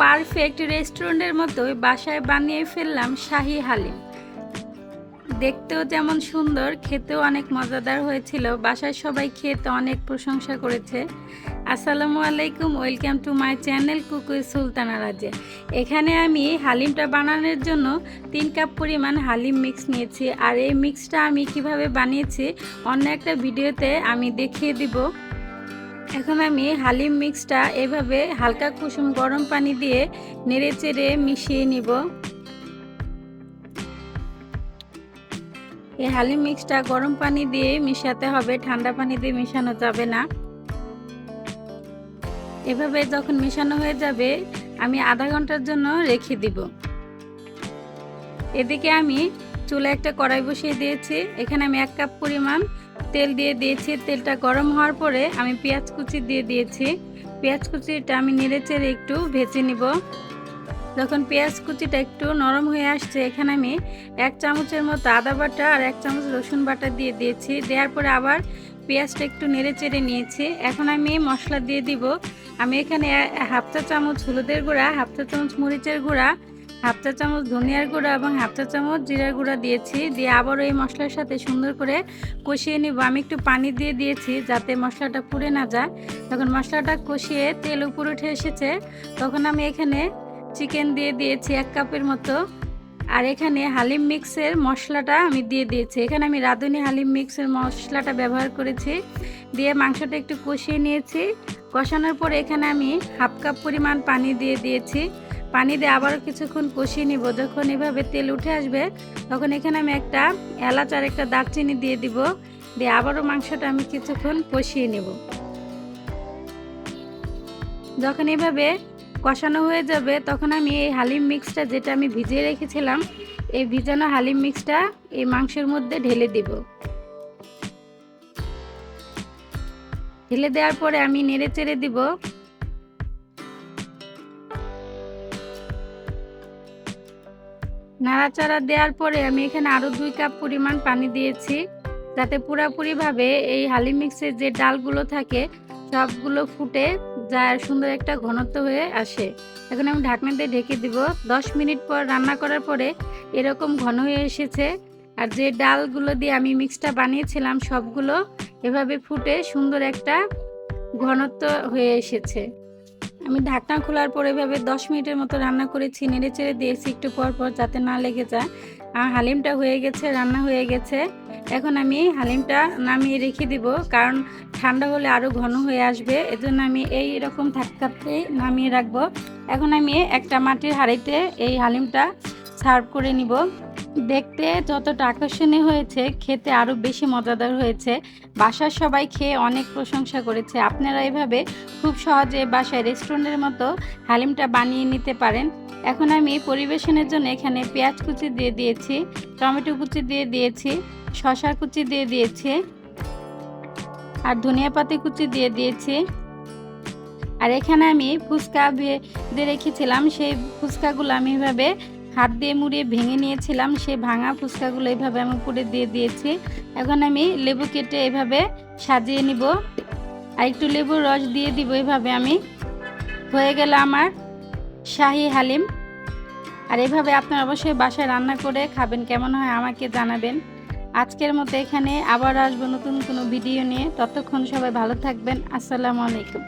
Perfect রেস্টুরেন্টের মতোই বাসায় বানিয়ে ফেললাম শাহী হালিম। দেখতেও যেমন সুন্দর, খেতেও অনেক মজাদার হয়েছিল। বাসায় সবাই খেতে অনেক প্রশংসা করেছে। আসসালামু আলাইকুম, welcome to my channel cook with Sultana Raje. এখানে আমি হালিমটা বানানোর জন্য 3 কাপ পরিমাণ হালিম মিক্স নিয়েছি। আর এই মিক্সটা আমি কিভাবে বানিয়েছি অন্য একটা ভিডিওতে আমি দেখিয়ে দিব। এখন আমি হালিম মিক্সটা এভাবে হালকা কুসুম গরম পানি দিয়ে নেড়ে চেড়ে মিশিয়ে নিব। এই হালিম মিক্সটা গরম পানি দিয়ে মিশাতে হবে, ঠান্ডা পানি দিয়ে মেশানো যাবে না। এভাবে যখন মেশানো হয়ে যাবে আমি আধা ঘন্টার জন্য রেখে দিব। এদিকে আমি চুলায় একটা কড়াই বসিয়ে দিয়েছি। এখানে আমি 1 কাপ পরিমাণ তেল দিয়ে দিয়েছি। তেলটা গরম হওয়ার পরে আমি পেঁয়াজ কুচি দিয়ে দিয়েছি। পেঁয়াজ কুচিটা আমি নেড়ে চেড়ে একটু ভেজে নিব। যখন পেঁয়াজ কুচিটা একটু নরম হয়ে আসছে, এখানে আমি 1 চামচের মতো আদা বাটা আর 1 চামচ রসুন বাটা দিয়ে দিয়েছি। দেওয়ার পরে আবার পেঁয়াজটা একটু নেড়ে চেড়ে নিয়েছি। এখন আমি মশলা দিয়ে দিব। আমি এখানে 1/2 চা চামচ হলুদের গুঁড়া, 1/2 চা চামচ মরিচের গুঁড়া, 1/2 চা চামচ ধনিয়ার গুঁড়া এবং 1/2 চা চামচ জিরার গুঁড়া দিয়েছি। দিয়ে আবারও এই মশলার সাথে সুন্দর করে কষিয়ে নিব। আমি একটু পানি দিয়ে দিয়েছি যাতে মশলাটা পুড়ে না যায়। যখন মশলাটা কষিয়ে তেল উপরে উঠে এসেছে, তখন আমি এখানে চিকেন দিয়ে দিয়েছি 1 কাপের মতো। আর এখানে হালিম মিক্সের মশলাটা আমি দিয়ে দিয়েছি। এখানে আমি রাঁধুনি হালিম মিক্সের মশলাটা ব্যবহার করেছি। দিয়ে মাংসটা একটু কষিয়ে নিয়েছি। কষানোর পরে এখানে আমি 1/2 কাপ পরিমাণ পানি দিয়ে দিয়েছি। পানি দিয়ে আবারও কিছুক্ষণ কষিয়ে নিব। যখন এভাবে তেল উঠে আসবে, তখন এখানে আমি একটা এলাচ আর একটা দারচিনি দিয়ে দিব। দিয়ে আবারও মাংসটা আমি কিছুক্ষণ কষিয়ে নেব। যখন এভাবে কষানো হয়ে যাবে, তখন আমি এই হালিম মিক্সটা যেটা আমি ভিজিয়ে রেখেছিলাম, এই ভিজানো হালিম মিক্সটা এই মাংসের মধ্যে ঢেলে দিব। ঢেলে দেওয়ার পরে আমি নেড়ে চেড়ে দিব। নাড়াচাড়া দেওয়ার পরে আমি এখানে আরও 2 কাপ পরিমাণ পানি দিয়েছি, যাতে পুরোপুরিভাবে এই হালিম মিক্সের যে ডালগুলো থাকে সবগুলো ফুটে যায়, সুন্দর একটা ঘনত্ব হয়ে আসে। এখন আমি ঢাকনা দিয়ে ঢেকে দিব। 10 মিনিট পর রান্না করার পরে এরকম ঘন হয়ে এসেছে। আর যে ডালগুলো দিয়ে আমি মিক্সটা বানিয়েছিলাম সবগুলো এভাবে ফুটে সুন্দর একটা ঘনত্ব হয়ে এসেছে। আমি ঢাকনা খোলার পরে এভাবে 10 মিনিটের মতো রান্না করেছি, নেড়ে চেড়ে দিয়েছি একটু পর পর যাতে না লেগে যায়। আর হালিমটা হয়ে গেছে, রান্না হয়ে গেছে। এখন আমি হালিমটা নামিয়ে রেখে দিব, কারণ ঠান্ডা হলে আরও ঘন হয়ে আসবে। এজন্য আমি এই রকম থাকতেই নামিয়ে রাখবো। এখন আমি একটা মাটির হাঁড়িতে এই হালিমটা সার্ভ করে নিব। দেখতে যতটা আকর্ষণীয় হয়েছে, খেতে আরও বেশি মজাদার হয়েছে। বাসার সবাই খেয়ে অনেক প্রশংসা করেছে। আপনারা এভাবে খুব সহজে বাসায় রেস্টুরেন্টের মতো হালিমটা বানিয়ে নিতে পারেন। এখন আমি পরিবেশনের জন্য এখানে পেঁয়াজ কুচি দিয়ে দিয়েছি, টমেটো কুচি দিয়ে দিয়েছি, শসা কুচি দিয়ে দিয়েছি আর ধনিয়া পাতা কুচি দিয়ে দিয়েছি। আর এখানে আমি ফুচকা ভেজে রেখেছিলাম, সেই ফুচকাগুলো আমি এভাবে হাত দিয়ে মুড়িয়ে ভেঙে নিয়েছিলাম। সেই ভাঙা ফুচকাগুলো এভাবে আমি উপরে দিয়ে দিয়েছি। এখন আমি লেবু কেটে এভাবে সাজিয়ে নিব আর একটু লেবুর রস দিয়ে দিব। এভাবে আমি হয়ে গেল আমার শাহী হালিম। আর এভাবে আপনারা অবশ্যই বাসায় রান্না করে খাবেন, কেমন হয় আমাকে জানাবেন। আজকের মতো এখানে আবার আসবো নতুন কোনো ভিডিও নিয়ে। ততক্ষণ সবাই ভালো থাকবেন। আসসালামু আলাইকুম।